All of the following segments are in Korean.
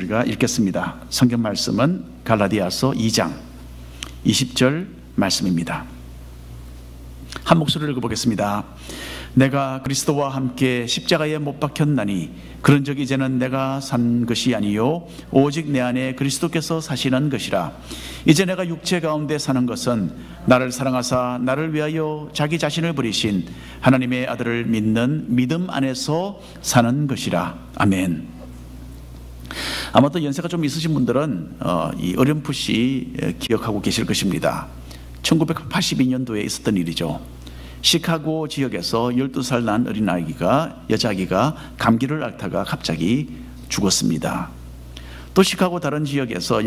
우리가 읽겠습니다. 성경 말씀은 갈라디아서 2장 20절 말씀입니다. 한 목소리를 읽어보겠습니다. 내가 그리스도와 함께 십자가에 못 박혔나니 그런즉 이제는 내가 산 것이 아니요 오직 내 안에 그리스도께서 사시는 것이라. 이제 내가 육체 가운데 사는 것은 나를 사랑하사 나를 위하여 자기 자신을 버리신 하나님의 아들을 믿는 믿음 안에서 사는 것이라. 아멘. 아마 또 연세가 좀 있으신 분들은 이 어렴풋이 기억하고 계실 것입니다. 1982년도에 있었던 일이죠. 시카고 지역에서 12살 난 여자아기가 감기를 앓다가 갑자기 죽었습니다. 또 시카고 다른 지역에서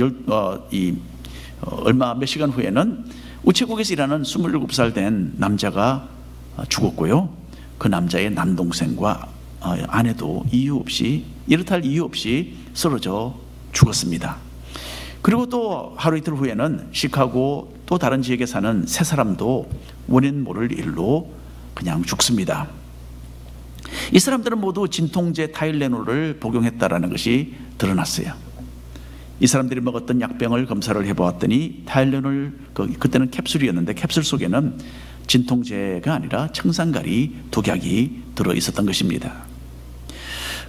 얼마 몇 시간 후에는 우체국에서 일하는 27살 된 남자가 죽었고요. 그 남자의 남동생과 아내도 이렇다 할 이유 없이 쓰러져 죽었습니다. 그리고 또 하루 이틀 후에는 시카고 또 다른 지역에 사는 세 사람도 원인 모를 일로 그냥 죽습니다. 이 사람들은 모두 진통제 타일레놀을 복용했다라는 것이 드러났어요. 이 사람들이 먹었던 약병을 검사를 해보았더니 타일레놀, 그때는 캡슐이었는데 캡슐 속에는 진통제가 아니라 청산가리 독약이 들어있었던 것입니다.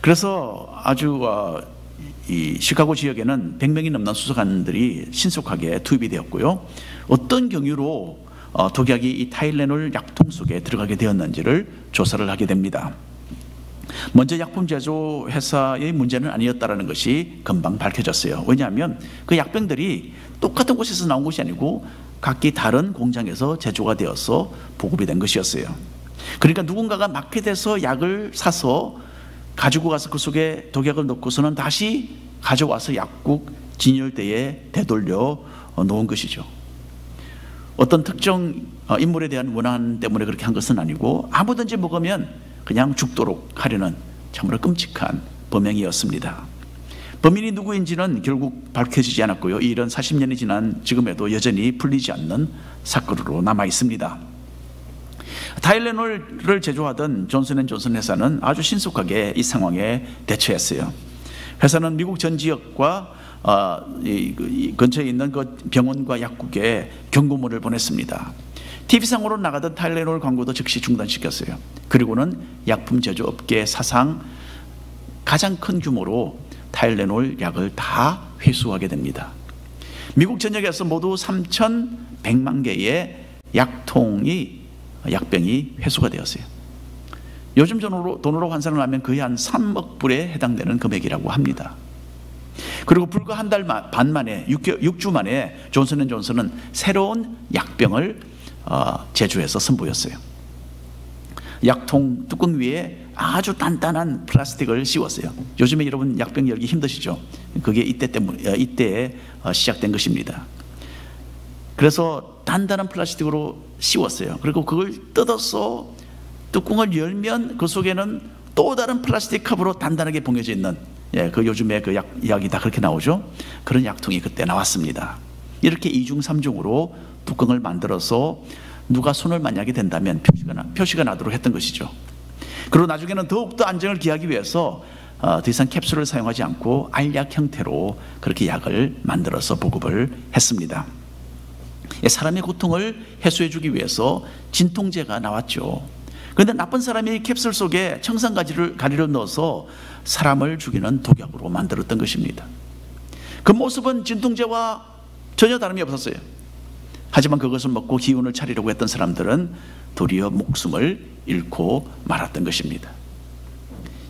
그래서 아주 이 시카고 지역에는 100명이 넘는 수사관들이 신속하게 투입이 되었고요. 어떤 경위로 독약이 이 타일레놀 약통 속에 들어가게 되었는지를 조사를 하게 됩니다. 먼저 약품 제조 회사의 문제는 아니었다는 것이 금방 밝혀졌어요. 왜냐하면 그 약병들이 똑같은 곳에서 나온 것이 아니고 각기 다른 공장에서 제조가 되어서 보급이 된 것이었어요. 그러니까 누군가가 마켓에서 약을 사서 가지고 가서 그 속에 독약을 넣고서는 다시 가져와서 약국 진열대에 되돌려 놓은 것이죠. 어떤 특정 인물에 대한 원한 때문에 그렇게 한 것은 아니고 아무든지 먹으면 그냥 죽도록 하려는 참으로 끔찍한 범행이었습니다. 범인이 누구인지는 결국 밝혀지지 않았고요. 이 일은 40년이 지난 지금에도 여전히 풀리지 않는 사건으로 남아 있습니다. 타일레놀을 제조하던 존슨앤존슨 회사는 아주 신속하게 이 상황에 대처했어요. 회사는 미국 전 지역과 이 근처에 있는 그 병원과 약국에 경고문을 보냈습니다. TV상으로 나가던 타일레놀 광고도 즉시 중단시켰어요. 그리고는 약품 제조업계 사상 가장 큰 규모로 타일레놀 약을 다 회수하게 됩니다. 미국 전역에서 모두 3,100만 개의 약병이 회수가 되었어요. 요즘 돈으로 환산을 하면 거의 한 3억 불에 해당되는 금액이라고 합니다. 그리고 불과 한 달 반 만에 6주 만에 존슨앤존슨은 새로운 약병을 제조해서 선보였어요. 약통 뚜껑 위에 아주 단단한 플라스틱을 씌웠어요. 요즘에 여러분 약병 열기 힘드시죠? 그게 이때에 시작된 것입니다. 그래서 단단한 플라스틱으로 씌웠어요. 그리고 그걸 뜯어서 뚜껑을 열면 그 속에는 또 다른 플라스틱 컵으로 단단하게 봉해져 있는, 그 요즘에 그 약이 다 그렇게 나오죠. 그런 약통이 그때 나왔습니다. 이렇게 2중 3중으로 뚜껑을 만들어서 누가 손을 만약에 댄다면 표시가 나도록 했던 것이죠. 그리고 나중에는 더욱더 안정을 기하기 위해서 더 이상 캡슐을 사용하지 않고 알약 형태로 그렇게 약을 만들어서 보급을 했습니다. 사람의 고통을 해소해주기 위해서 진통제가 나왔죠. 그런데 나쁜 사람이 캡슐 속에 청산가리를 넣어서 사람을 죽이는 독약으로 만들었던 것입니다. 그 모습은 진통제와 전혀 다름이 없었어요. 하지만 그것을 먹고 기운을 차리려고 했던 사람들은 도리어 목숨을 잃고 말았던 것입니다.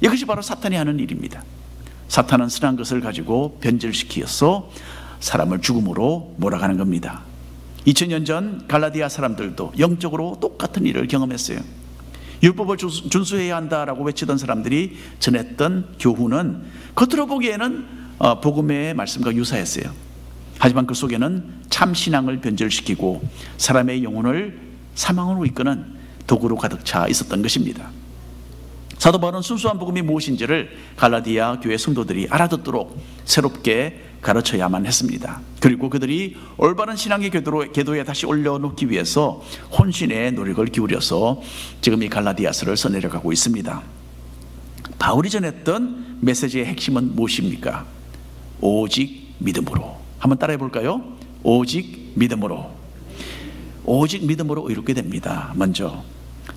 이것이 바로 사탄이 하는 일입니다. 사탄은 선한 것을 가지고 변질시키어서 사람을 죽음으로 몰아가는 겁니다. 2000년 전 갈라디아 사람들도 영적으로 똑같은 일을 경험했어요. 율법을 준수해야 한다라고 외치던 사람들이 전했던 교훈은 겉으로 보기에는 복음의 말씀과 유사했어요. 하지만 그 속에는 참 신앙을 변절시키고 사람의 영혼을 사망으로 이끄는 도구로 가득 차 있었던 것입니다. 사도 바울은 순수한 복음이 무엇인지를 갈라디아 교회 성도들이 알아듣도록 새롭게 가르쳐야만 했습니다. 그리고 그들이 올바른 신앙의 궤도에 다시 올려놓기 위해서 혼신의 노력을 기울여서 지금 이 갈라디아서를 써내려가고 있습니다. 바울이 전했던 메시지의 핵심은 무엇입니까? 오직 믿음으로. 한번 따라해 볼까요? 오직 믿음으로. 오직 믿음으로 의롭게 됩니다. 먼저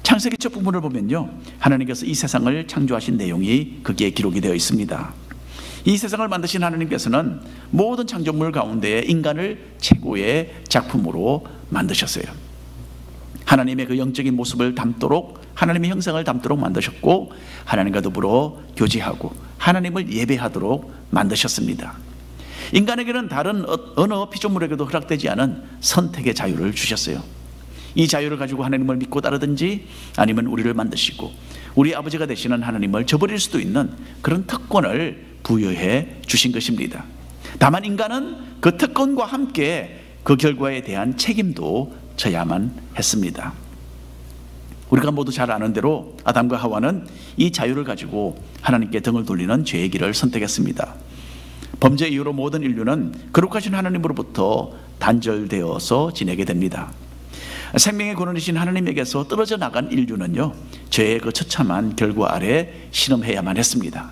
창세기 첫 부분을 보면요, 하나님께서 이 세상을 창조하신 내용이 거기에 기록이 되어 있습니다. 이 세상을 만드신 하나님께서는 모든 창조물 가운데 인간을 최고의 작품으로 만드셨어요. 하나님의 그 영적인 모습을 담도록, 하나님의 형상을 담도록 만드셨고, 하나님과 더불어 교제하고 하나님을 예배하도록 만드셨습니다. 인간에게는 다른 어느 피조물에게도 허락되지 않은 선택의 자유를 주셨어요. 이 자유를 가지고 하나님을 믿고 따르든지, 아니면 우리를 만드시고 우리 아버지가 되시는 하나님을 저버릴 수도 있는 그런 특권을 부여해 주신 것입니다. 다만 인간은 그 특권과 함께 그 결과에 대한 책임도 져야만 했습니다. 우리가 모두 잘 아는 대로 아담과 하와는 이 자유를 가지고 하나님께 등을 돌리는 죄의 길을 선택했습니다. 범죄 이후로 모든 인류는 거룩하신 하나님으로부터 단절되어서 지내게 됩니다. 생명의 근원이신 하나님에게서 떨어져 나간 인류는요, 죄의 그 처참한 결과 아래 신음해야만 했습니다.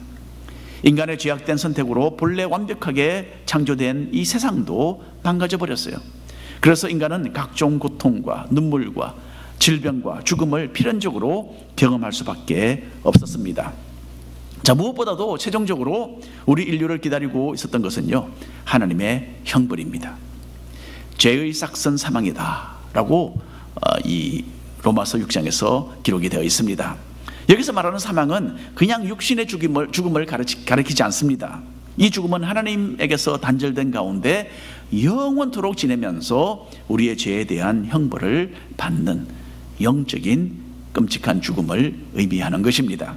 인간의 죄악된 선택으로 본래 완벽하게 창조된 이 세상도 망가져 버렸어요. 그래서 인간은 각종 고통과 눈물과 질병과 죽음을 필연적으로 경험할 수밖에 없었습니다. 자, 무엇보다도 최종적으로 우리 인류를 기다리고 있었던 것은요, 하나님의 형벌입니다. 죄의 싹선 사망이다 라고 이 로마서 6장에서 기록이 되어 있습니다. 여기서 말하는 사망은 그냥 육신의 죽음을 가리키지 않습니다. 이 죽음은 하나님에게서 단절된 가운데 영원토록 지내면서 우리의 죄에 대한 형벌을 받는 영적인 끔찍한 죽음을 의미하는 것입니다.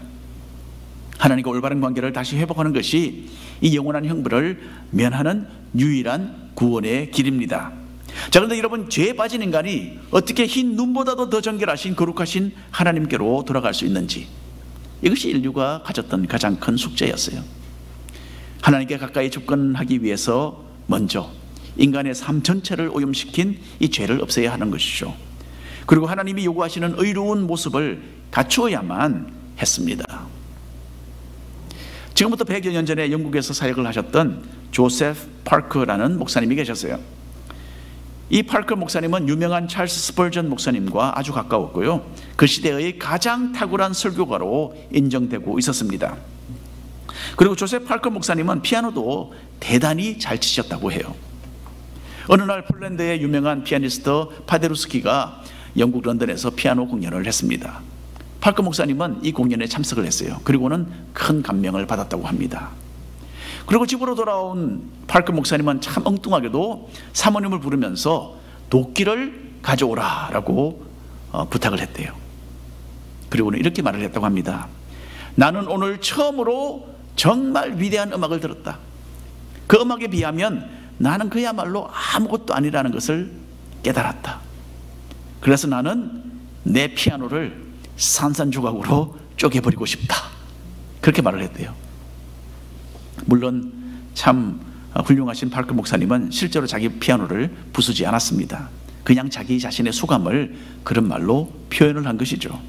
하나님과 올바른 관계를 다시 회복하는 것이 이 영원한 형벌을 면하는 유일한 구원의 길입니다. 자, 그런데 여러분, 죄에 빠진 인간이 어떻게 흰 눈보다도 더 정결하신 거룩하신 하나님께로 돌아갈 수 있는지, 이것이 인류가 가졌던 가장 큰 숙제였어요. 하나님께 가까이 접근하기 위해서 먼저 인간의 삶 전체를 오염시킨 이 죄를 없애야 하는 것이죠. 그리고 하나님이 요구하시는 의로운 모습을 갖추어야만 했습니다. 지금부터 100여 년 전에 영국에서 사역을 하셨던 조세프 파커라는 목사님이 계셨어요. 이 파커 목사님은 유명한 찰스 스펄전 목사님과 아주 가까웠고요, 그 시대의 가장 탁월한 설교가로 인정되고 있었습니다. 그리고 조세프 파커 목사님은 피아노도 대단히 잘 치셨다고 해요. 어느 날 폴란드의 유명한 피아니스트 파데루스키가 영국 런던에서 피아노 공연을 했습니다. 파커 목사님은 이 공연에 참석을 했어요. 그리고는 큰 감명을 받았다고 합니다. 그리고 집으로 돌아온 파커 목사님은 참 엉뚱하게도 사모님을 부르면서 도끼를 가져오라라고 부탁을 했대요. 그리고는 이렇게 말을 했다고 합니다. 나는 오늘 처음으로 정말 위대한 음악을 들었다. 그 음악에 비하면 나는 그야말로 아무것도 아니라는 것을 깨달았다. 그래서 나는 내 피아노를 산산조각으로 쪼개버리고 싶다. 그렇게 말을 했대요. 물론 참 훌륭하신 파커 목사님은 실제로 자기 피아노를 부수지 않았습니다. 그냥 자기 자신의 소감을 그런 말로 표현을 한 것이죠.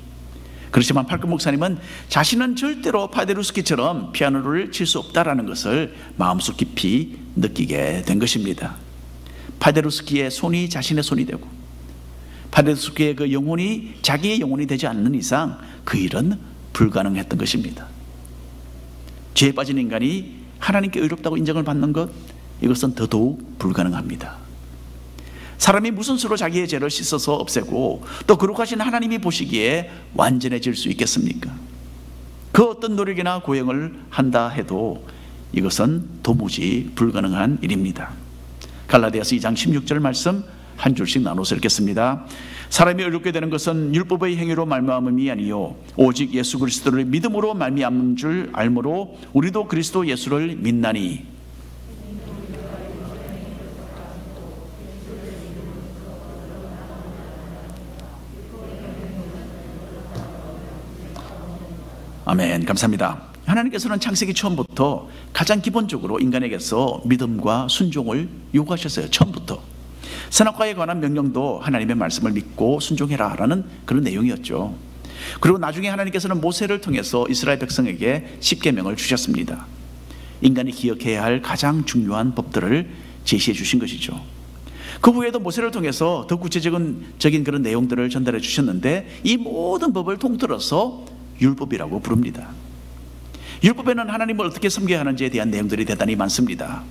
그렇지만 파커 목사님은 자신은 절대로 파데루스키처럼 피아노를 칠 수 없다라는 것을 마음속 깊이 느끼게 된 것입니다. 파데루스키의 손이 자신의 손이 되고, 파데루스키의 그 영혼이 자기의 영혼이 되지 않는 이상 그 일은 불가능했던 것입니다. 죄에 빠진 인간이 하나님께 의롭다고 인정을 받는 것, 이것은 더더욱 불가능합니다. 사람이 무슨 수로 자기의 죄를 씻어서 없애고 또 거룩하신 하나님이 보시기에 완전해질 수 있겠습니까? 그 어떤 노력이나 고행을 한다 해도 이것은 도무지 불가능한 일입니다. 갈라디아서 2장 16절 말씀 한 줄씩 나눠서 읽겠습니다. 사람이 의롭게 되는 것은 율법의 행위로 말미암음이 아니요 오직 예수 그리스도를 믿음으로 말미암은 줄 알므로 우리도 그리스도 예수를 믿나니. 아멘. 감사합니다. 하나님께서는 창세기 처음부터 가장 기본적으로 인간에게서 믿음과 순종을 요구하셨어요. 처음부터 선악과에 관한 명령도 하나님의 말씀을 믿고 순종해라 라는 그런 내용이었죠. 그리고 나중에 하나님께서는 모세를 통해서 이스라엘 백성에게 십계명을 주셨습니다. 인간이 기억해야 할 가장 중요한 법들을 제시해 주신 것이죠. 그 후에도 모세를 통해서 더 구체적인 그런 내용들을 전달해 주셨는데, 이 모든 법을 통틀어서 율법이라고 부릅니다. 율법에는 하나님을 어떻게 섬겨야 하는지에 대한 내용들이 대단히 많습니다.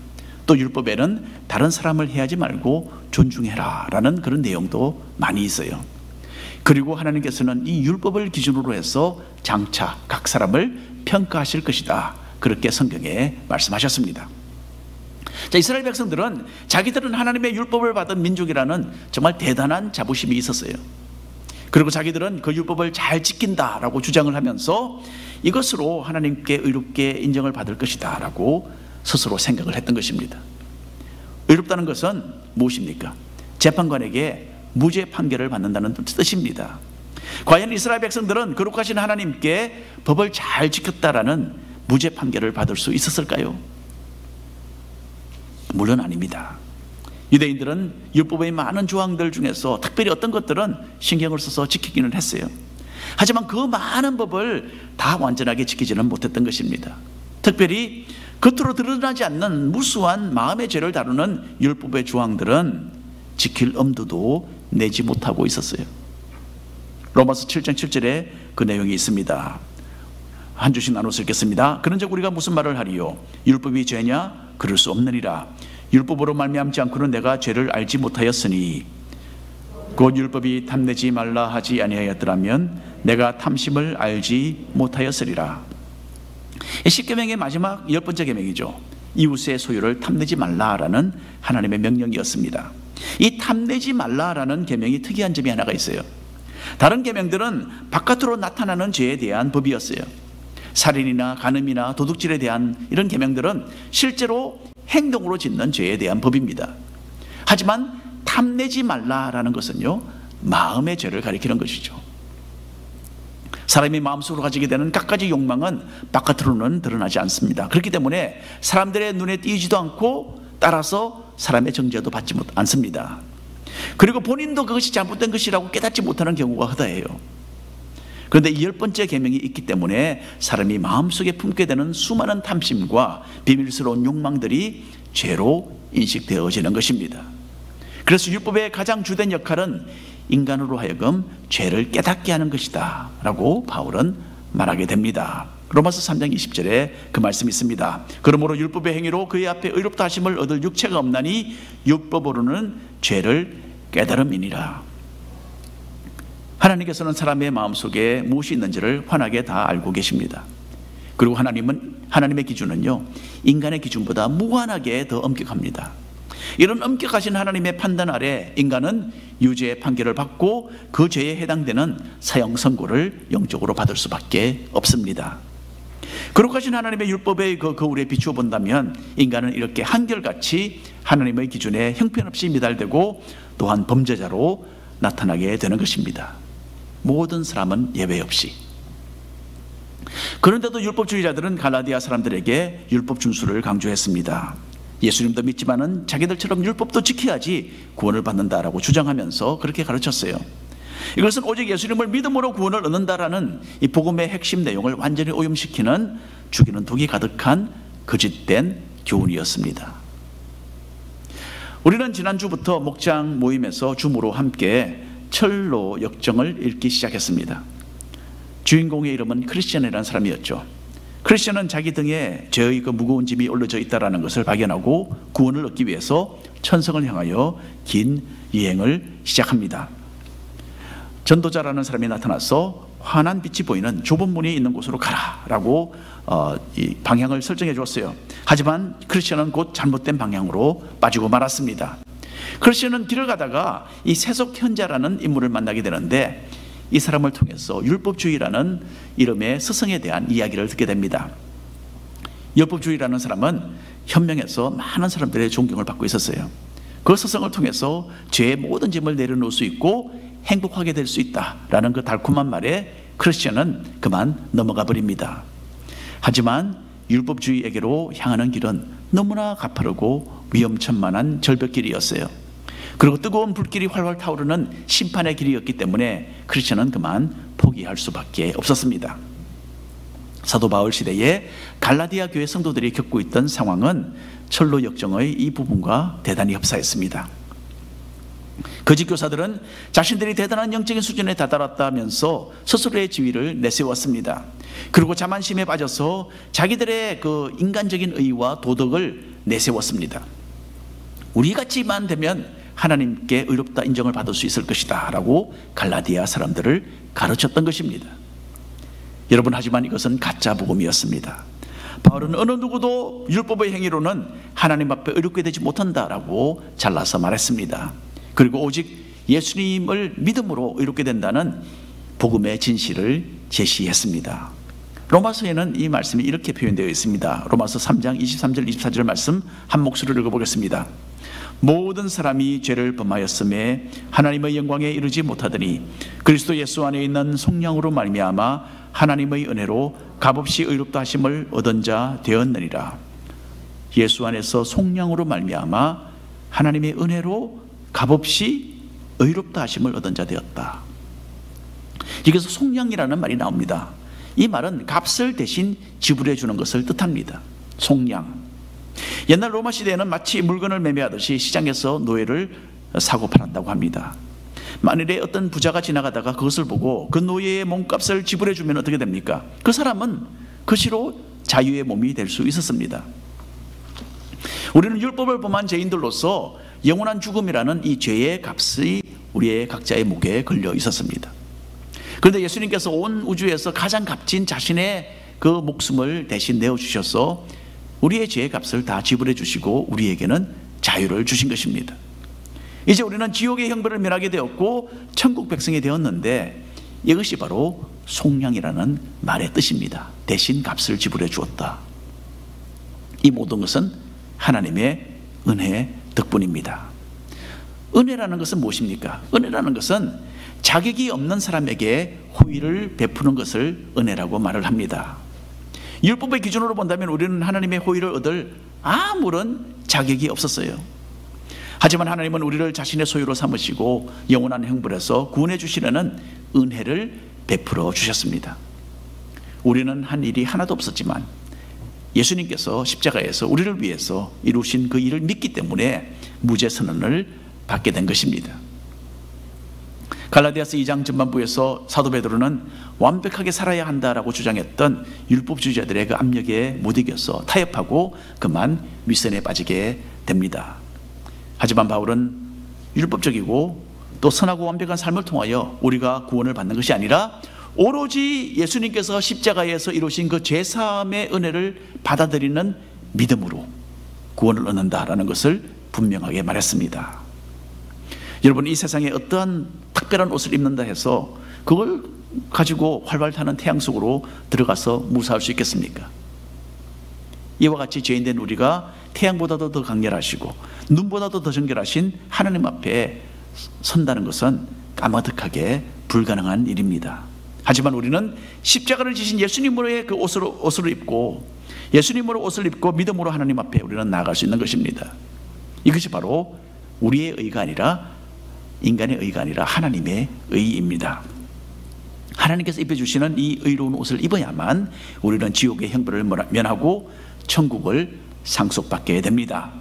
또 율법에는 다른 사람을 해하지 말고 존중해라 라는 그런 내용도 많이 있어요. 그리고 하나님께서는 이 율법을 기준으로 해서 장차 각 사람을 평가하실 것이다, 그렇게 성경에 말씀하셨습니다. 자, 이스라엘 백성들은 자기들은 하나님의 율법을 받은 민족이라는 정말 대단한 자부심이 있었어요. 그리고 자기들은 그 율법을 잘 지킨다라고 주장을 하면서 이것으로 하나님께 의롭게 인정을 받을 것이다 라고 스스로 생각을 했던 것입니다. 의롭다는 것은 무엇입니까? 재판관에게 무죄 판결을 받는다는 뜻입니다. 과연 이스라엘 백성들은 거룩하신 하나님께 법을 잘 지켰다라는 무죄 판결을 받을 수 있었을까요? 물론 아닙니다. 유대인들은 율법의 많은 조항들 중에서 특별히 어떤 것들은 신경을 써서 지키기는 했어요. 하지만 그 많은 법을 다 완전하게 지키지는 못했던 것입니다. 특별히 겉으로 드러나지 않는 무수한 마음의 죄를 다루는 율법의 조항들은 지킬 엄두도 내지 못하고 있었어요. 로마서 7장 7절에 그 내용이 있습니다. 한 주씩 나눠서 읽겠습니다. 그런즉 우리가 무슨 말을 하리요? 율법이 죄냐? 그럴 수 없느니라. 율법으로 말미암지 않고는 내가 죄를 알지 못하였으니, 곧 율법이 탐내지 말라 하지 아니하였더라면 내가 탐심을 알지 못하였으리라. 10계명의 마지막 10번째 계명이죠. 이웃의 소유를 탐내지 말라라는 하나님의 명령이었습니다. 이 탐내지 말라라는 계명이 특이한 점이 하나가 있어요. 다른 계명들은 바깥으로 나타나는 죄에 대한 법이었어요. 살인이나 간음이나 도둑질에 대한 이런 계명들은 실제로 행동으로 짓는 죄에 대한 법입니다. 하지만 탐내지 말라라는 것은요, 마음의 죄를 가리키는 것이죠. 사람이 마음속으로 가지게 되는 갖가지 욕망은 바깥으로는 드러나지 않습니다. 그렇기 때문에 사람들의 눈에 띄지도 않고, 따라서 사람의 정죄도 받지 않습니다. 그리고 본인도 그것이 잘못된 것이라고 깨닫지 못하는 경우가 허다해요. 그런데 이 10번째 계명이 있기 때문에 사람이 마음속에 품게 되는 수많은 탐심과 비밀스러운 욕망들이 죄로 인식되어지는 것입니다. 그래서 율법의 가장 주된 역할은 인간으로 하여금 죄를 깨닫게 하는 것이다 라고 바울은 말하게 됩니다. 로마서 3장 20절에 그 말씀이 있습니다. 그러므로 율법의 행위로 그의 앞에 의롭다 하심을 얻을 육체가 없나니 율법으로는 죄를 깨달음이니라. 하나님께서는 사람의 마음속에 무엇이 있는지를 환하게 다 알고 계십니다. 그리고 하나님의 기준은요, 인간의 기준보다 무한하게 더 엄격합니다. 이런 엄격하신 하나님의 판단 아래 인간은 유죄의 판결을 받고 그 죄에 해당되는 사형 선고를 영적으로 받을 수밖에 없습니다. 거룩하신 하나님의 율법의 그 거울에 비추어 본다면 인간은 이렇게 한결같이 하나님의 기준에 형편없이 미달되고 또한 범죄자로 나타나게 되는 것입니다. 모든 사람은 예외 없이. 그런데도 율법주의자들은 갈라디아 사람들에게 율법 준수를 강조했습니다. 예수님도 믿지만은 자기들처럼 율법도 지켜야지 구원을 받는다라고 주장하면서 그렇게 가르쳤어요. 이것은 오직 예수님을 믿음으로 구원을 얻는다라는 이 복음의 핵심 내용을 완전히 오염시키는 죽이는 독이 가득한 거짓된 교훈이었습니다. 우리는 지난주부터 목장 모임에서 주무로 함께 철로 역정을 읽기 시작했습니다. 주인공의 이름은 크리스천이라는 사람이었죠. 크리스천은 자기 등에 죄의 그 무거운 짐이 올려져 있다는 것을 발견하고 구원을 얻기 위해서 천성을 향하여 긴 여행을 시작합니다. 전도자라는 사람이 나타나서 환한 빛이 보이는 좁은 문이 있는 곳으로 가라라고 이 방향을 설정해 주었어요. 하지만 크리스천은 곧 잘못된 방향으로 빠지고 말았습니다. 크리스천은 길을 가다가 이 세속현자라는 인물을 만나게 되는데, 이 사람을 통해서 율법주의라는 이름의 스승에 대한 이야기를 듣게 됩니다. 율법주의라는 사람은 현명해서 많은 사람들의 존경을 받고 있었어요. 그 스승을 통해서 죄의 모든 짐을 내려놓을 수 있고 행복하게 될 수 있다라는 그 달콤한 말에 크리스천은 그만 넘어가 버립니다. 하지만 율법주의에게로 향하는 길은 너무나 가파르고 위험천만한 절벽길이었어요. 그리고 뜨거운 불길이 활활 타오르는 심판의 길이었기 때문에 크리스천은 그만 포기할 수밖에 없었습니다. 사도 바울 시대에 갈라디아 교회 성도들이 겪고 있던 상황은 철로 역정의 이 부분과 대단히 흡사했습니다. 거짓 교사들은 자신들이 대단한 영적인 수준에 다다랐다면서 스스로의 지위를 내세웠습니다. 그리고 자만심에 빠져서 자기들의 그 인간적인 의와 도덕을 내세웠습니다. 우리같이만 되면 하나님께 의롭다 인정을 받을 수 있을 것이다 라고 갈라디아 사람들을 가르쳤던 것입니다. 여러분, 하지만 이것은 가짜 복음이었습니다. 바울은 어느 누구도 율법의 행위로는 하나님 앞에 의롭게 되지 못한다라고 잘라서 말했습니다. 그리고 오직 예수님을 믿음으로 의롭게 된다는 복음의 진실을 제시했습니다. 로마서에는 이 말씀이 이렇게 표현되어 있습니다. 로마서 3장 23절 24절 말씀 한 목소리로 읽어보겠습니다. 모든 사람이 죄를 범하였음에 하나님의 영광에 이르지 못하더니 그리스도 예수 안에 있는 성령으로 말미암아 하나님의 은혜로 값없이 의롭다 하심을 얻은 자 되었느니라. 예수 안에서 성령으로 말미암아 하나님의 은혜로 값없이 의롭다 하심을 얻은 자 되었다. 여기서 속량이라는 말이 나옵니다. 이 말은 값을 대신 지불해 주는 것을 뜻합니다. 속량. 옛날 로마 시대에는 마치 물건을 매매하듯이 시장에서 노예를 사고 팔았다고 합니다. 만일에 어떤 부자가 지나가다가 그것을 보고 그 노예의 몸값을 지불해 주면 어떻게 됩니까? 그 사람은 그 시로 자유의 몸이 될 수 있었습니다. 우리는 율법을 범한 죄인들로서 영원한 죽음이라는 이 죄의 값이 우리의 각자의 목에 걸려 있었습니다. 그런데 예수님께서 온 우주에서 가장 값진 자신의 그 목숨을 대신 내어주셔서 우리의 죄의 값을 다 지불해 주시고 우리에게는 자유를 주신 것입니다. 이제 우리는 지옥의 형벌을 면하게 되었고 천국 백성이 되었는데 이것이 바로 속량이라는 말의 뜻입니다. 대신 값을 지불해 주었다. 이 모든 것은 하나님의 은혜 덕분입니다. 은혜라는 것은 무엇입니까? 은혜라는 것은 자격이 없는 사람에게 호의를 베푸는 것을 은혜라고 말을 합니다. 율법의 기준으로 본다면 우리는 하나님의 호의를 얻을 아무런 자격이 없었어요. 하지만 하나님은 우리를 자신의 소유로 삼으시고 영원한 형벌에서 구원해 주시려는 은혜를 베풀어 주셨습니다. 우리는 한 일이 하나도 없었지만 예수님께서 십자가에서 우리를 위해서 이루신 그 일을 믿기 때문에 무죄 선언을 받게 된 것입니다. 갈라디아서 2장 전반부에서 사도 베드로는 완벽하게 살아야 한다라고 주장했던 율법주의자들의 그 압력에 못 이겨서 타협하고 그만 위선에 빠지게 됩니다. 하지만 바울은 율법적이고 또 선하고 완벽한 삶을 통하여 우리가 구원을 받는 것이 아니라 오로지 예수님께서 십자가에서 이루신 그 죄사함의 은혜를 받아들이는 믿음으로 구원을 얻는다라는 것을 분명하게 말했습니다. 여러분, 이 세상에 어떠한 특별한 옷을 입는다 해서 그걸 가지고 활발 타는 태양 속으로 들어가서 무사할 수 있겠습니까? 이와 같이 죄인된 우리가 태양보다도 더 강렬하시고 눈보다도 더 정결하신 하나님 앞에 선다는 것은 까마득하게 불가능한 일입니다. 하지만 우리는 십자가를 지신 예수님으로의 그 옷을 입고 예수님으로 옷을 입고 믿음으로 하나님 앞에 우리는 나아갈 수 있는 것입니다. 이것이 바로 우리의 의가 아니라 인간의 의가 아니라 하나님의 의입니다. 하나님께서 입혀주시는 이 의로운 옷을 입어야만 우리는 지옥의 형벌을 면하고 천국을 상속받게 됩니다.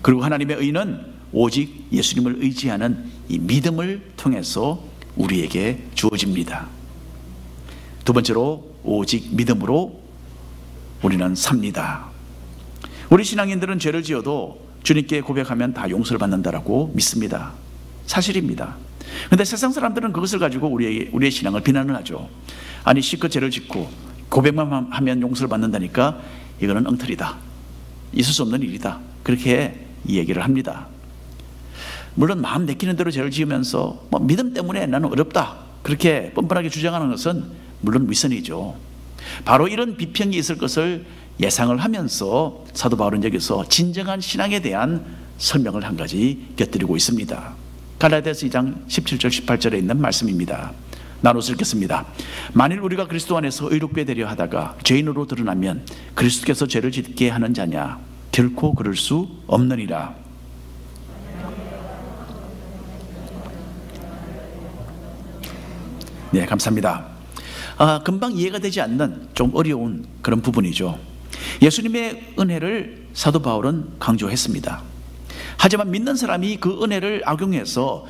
그리고 하나님의 의는 오직 예수님을 의지하는 이 믿음을 통해서 우리에게 주어집니다. 두 번째로 오직 믿음으로 우리는 삽니다. 우리 신앙인들은 죄를 지어도 주님께 고백하면 다 용서를 받는다라고 믿습니다. 사실입니다. 그런데 세상 사람들은 그것을 가지고 우리의 신앙을 비난을 하죠. 아니, 실컷 죄를 짓고 고백만 하면 용서를 받는다니까 이거는 엉터리다, 있을 수 없는 일이다, 그렇게 얘기를 합니다. 물론 마음 내키는 대로 죄를 지으면서 믿음 때문에 나는 어렵다 그렇게 뻔뻔하게 주장하는 것은 물론 위선이죠. 바로 이런 비평이 있을 것을 예상을 하면서 사도 바울은 여기서 진정한 신앙에 대한 설명을 한 가지 곁들이고 있습니다. 갈라디아서 2장 17절 18절에 있는 말씀입니다. 나눠서 읽겠습니다. 만일 우리가 그리스도 안에서 의롭게 되려 하다가 죄인으로 드러나면 그리스도께서 죄를 짓게 하는 자냐? 결코 그럴 수 없느니라. 네, 감사합니다. 금방 이해가 되지 않는 좀 어려운 그런 부분이죠. 예수님의 은혜를 사도 바울은 강조했습니다. 하지만 믿는 사람이 그 은혜를 악용해서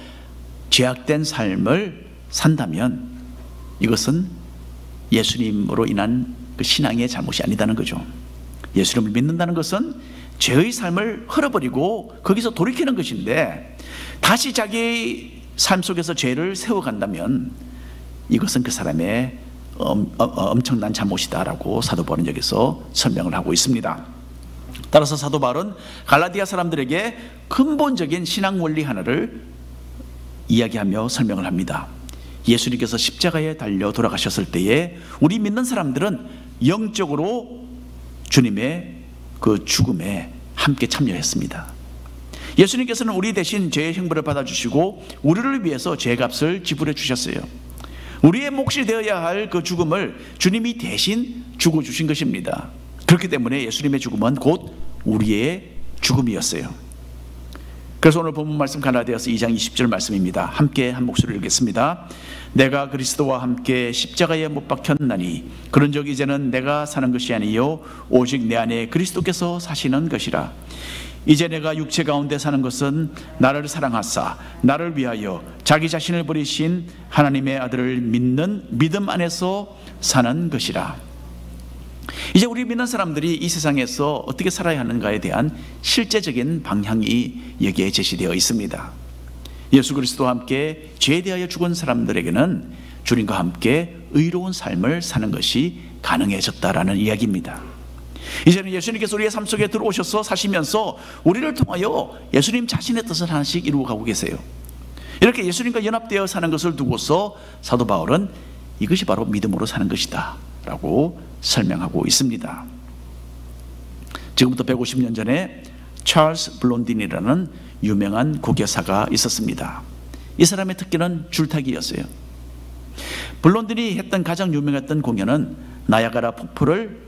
죄악된 삶을 산다면 이것은 예수님으로 인한 그 신앙의 잘못이 아니다는 거죠. 예수님을 믿는다는 것은 죄의 삶을 흘려버리고 거기서 돌이키는 것인데, 다시 자기 삶 속에서 죄를 세워간다면 이것은 그 사람의 엄청난 잘못이다라고 사도 바울은 여기서 설명을 하고 있습니다. 따라서 사도 바울은 갈라디아 사람들에게 근본적인 신앙 원리 하나를 이야기하며 설명을 합니다. 예수님께서 십자가에 달려 돌아가셨을 때에 우리 믿는 사람들은 영적으로 주님의 그 죽음에 함께 참여했습니다. 예수님께서는 우리 대신 죄의 형벌을 받아주시고 우리를 위해서 죄값을 지불해 주셨어요. 우리의 몫이 되어야 할 그 죽음을 주님이 대신 죽어주신 것입니다. 그렇기 때문에 예수님의 죽음은 곧 우리의 죽음이었어요. 그래서 오늘 본문 말씀 갈라디아서 2장 20절 말씀입니다. 함께 한 목소리를 읽겠습니다. 내가 그리스도와 함께 십자가에 못 박혔나니 그런즉 이제는 내가 사는 것이 아니요 오직 내 안에 그리스도께서 사시는 것이라. 이제 내가 육체 가운데 사는 것은 나를 사랑하사 나를 위하여 자기 자신을 버리신 하나님의 아들을 믿는 믿음 안에서 사는 것이라. 이제 우리 믿는 사람들이 이 세상에서 어떻게 살아야 하는가에 대한 실제적인 방향이 여기에 제시되어 있습니다. 예수 그리스도와 함께 죄에 대하여 죽은 사람들에게는 주님과 함께 의로운 삶을 사는 것이 가능해졌다라는 이야기입니다. 이제는 예수님께서 우리의 삶 속에 들어오셔서 사시면서 우리를 통하여 예수님 자신의 뜻을 하나씩 이루어 가고 계세요. 이렇게 예수님과 연합되어 사는 것을 두고서 사도 바울은 이것이 바로 믿음으로 사는 것이다 라고 설명하고 있습니다. 지금부터 150년 전에 찰스 블론딘이라는 유명한 고개사가 있었습니다. 이 사람의 특기는 줄타기였어요. 블론딘이 했던 가장 유명했던 공연은 나야가라 폭포를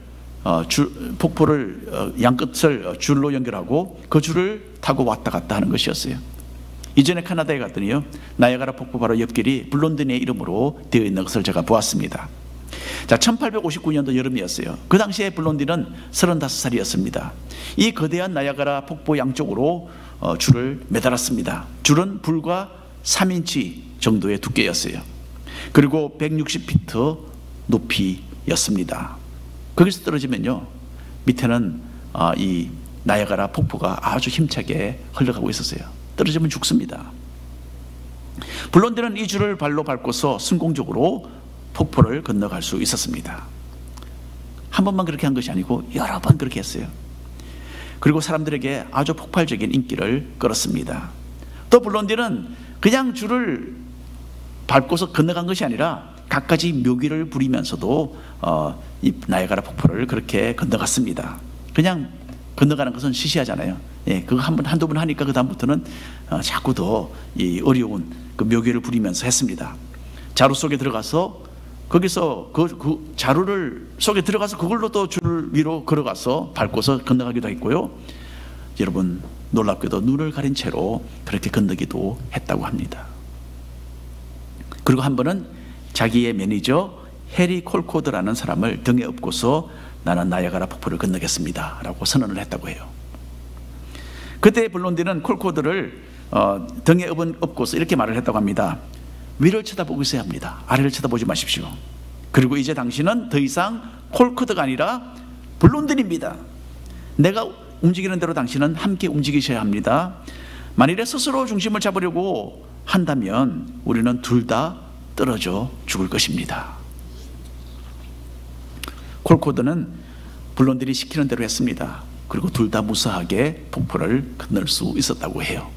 양끝을 줄로 연결하고 그 줄을 타고 왔다 갔다 하는 것이었어요. 이전에 카나다에 갔더니요, 나야가라 폭포 바로 옆길이 블론딘의 이름으로 되어 있는 것을 제가 보았습니다. 자, 1859년도 여름이었어요. 그 당시에 블론딘은 35살이었습니다. 이 거대한 나야가라 폭포 양쪽으로 줄을 매달았습니다. 줄은 불과 3인치 정도의 두께였어요. 그리고 160피트 높이였습니다. 거기서 떨어지면요, 밑에는 이 나야가라 폭포가 아주 힘차게 흘러가고 있었어요. 떨어지면 죽습니다. 블론딘은 이 줄을 발로 밟고서 성공적으로 폭포를 건너갈 수 있었습니다. 한 번만 그렇게 한 것이 아니고 여러 번 그렇게 했어요. 그리고 사람들에게 아주 폭발적인 인기를 끌었습니다. 또 블론딘은 그냥 줄을 밟고서 건너간 것이 아니라 갖가지 묘기를 부리면서도 이 나야가라 폭포를 그렇게 건너갔습니다. 그냥 건너가는 것은 시시하잖아요. 예, 그거 한두 번 하니까 그 다음부터는 자꾸 더 이 어려운 그 묘기를 부리면서 했습니다. 자루 속에 들어가서 거기서 그 자루를 속에 들어가서 그걸로 또 줄 위로 걸어가서 밟고서 건너가기도 했고요. 여러분, 놀랍게도 눈을 가린 채로 그렇게 건너기도 했다고 합니다. 그리고 한 번은 자기의 매니저 해리 콜코드라는 사람을 등에 업고서 나는 나야가라 폭포를 건너겠습니다 라고 선언을 했다고 해요. 그때 블론딘은 콜코드를 등에 업고서 이렇게 말을 했다고 합니다. 위를 쳐다보고 있어야 합니다. 아래를 쳐다보지 마십시오. 그리고 이제 당신은 더 이상 콜코드가 아니라 블론딘입니다. 내가 움직이는 대로 당신은 함께 움직이셔야 합니다. 만일에 스스로 중심을 잡으려고 한다면 우리는 둘 다 떨어져 죽을 것입니다. 콜코드는 블론딘이 시키는 대로 했습니다. 그리고 둘 다 무사하게 폭포를 건널 수 있었다고 해요.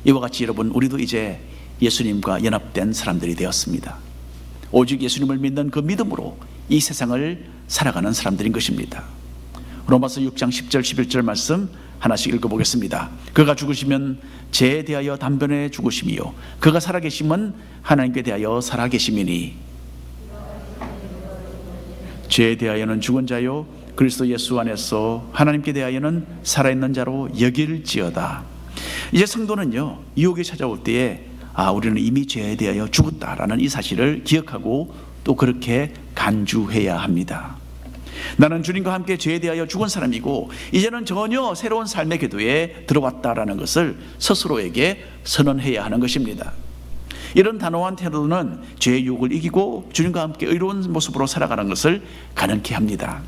이와 같이 여러분, 우리도 이제 예수님과 연합된 사람들이 되었습니다. 오직 예수님을 믿는 그 믿음으로 이 세상을 살아가는 사람들인 것입니다. 로마서 6장 10절 11절 말씀 하나씩 읽어보겠습니다. 그가 죽으시면 죄에 대하여 단번에 죽으심이요 그가 살아계심은 하나님께 대하여 살아계심이니 죄에 대하여는 죽은 자요 그리스도 예수 안에서 하나님께 대하여는 살아있는 자로 여길지어다. 이제 성도는요, 유혹이 찾아올 때에 우리는 이미 죄에 대하여 죽었다라는 이 사실을 기억하고 또 그렇게 간주해야 합니다. 나는 주님과 함께 죄에 대하여 죽은 사람이고 이제는 전혀 새로운 삶의 궤도에 들어왔다라는 것을 스스로에게 선언해야 하는 것입니다. 이런 단호한 태도는 죄의 유혹을 이기고 주님과 함께 의로운 모습으로 살아가는 것을 가능케 합니다.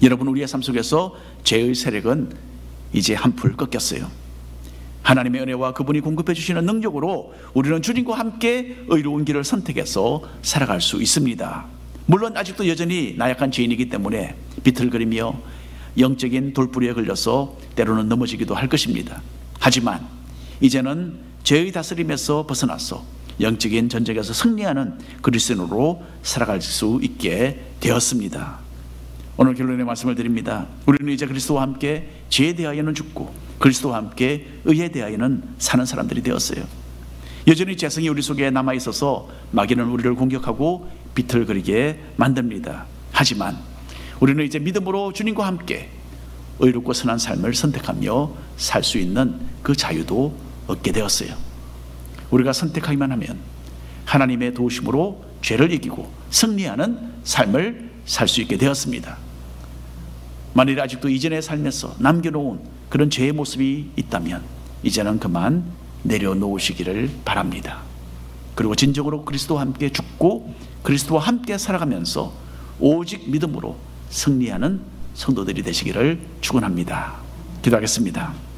여러분, 우리의 삶 속에서 죄의 세력은 이제 한풀 꺾였어요. 하나님의 은혜와 그분이 공급해 주시는 능력으로 우리는 주님과 함께 의로운 길을 선택해서 살아갈 수 있습니다. 물론 아직도 여전히 나약한 죄인이기 때문에 비틀거리며 영적인 돌부리에 걸려서 때로는 넘어지기도 할 것입니다. 하지만 이제는 죄의 다스림에서 벗어나서 영적인 전쟁에서 승리하는 그리스도인으로 살아갈 수 있게 되었습니다. 오늘 결론의 말씀을 드립니다. 우리는 이제 그리스도와 함께 죄에 대하여는 죽고 그리스도와 함께 의에 대하여는 사는 사람들이 되었어요. 여전히 죄성이 우리 속에 남아있어서 마귀는 우리를 공격하고 비틀거리게 만듭니다. 하지만 우리는 이제 믿음으로 주님과 함께 의롭고 선한 삶을 선택하며 살 수 있는 그 자유도 얻게 되었어요. 우리가 선택하기만 하면 하나님의 도우심으로 죄를 이기고 승리하는 삶을 살 수 있게 되었습니다. 만일 아직도 이전의 삶에서 남겨놓은 그런 죄의 모습이 있다면 이제는 그만 내려놓으시기를 바랍니다. 그리고 진정으로 그리스도와 함께 죽고 그리스도와 함께 살아가면서 오직 믿음으로 승리하는 성도들이 되시기를 축원합니다. 기도하겠습니다.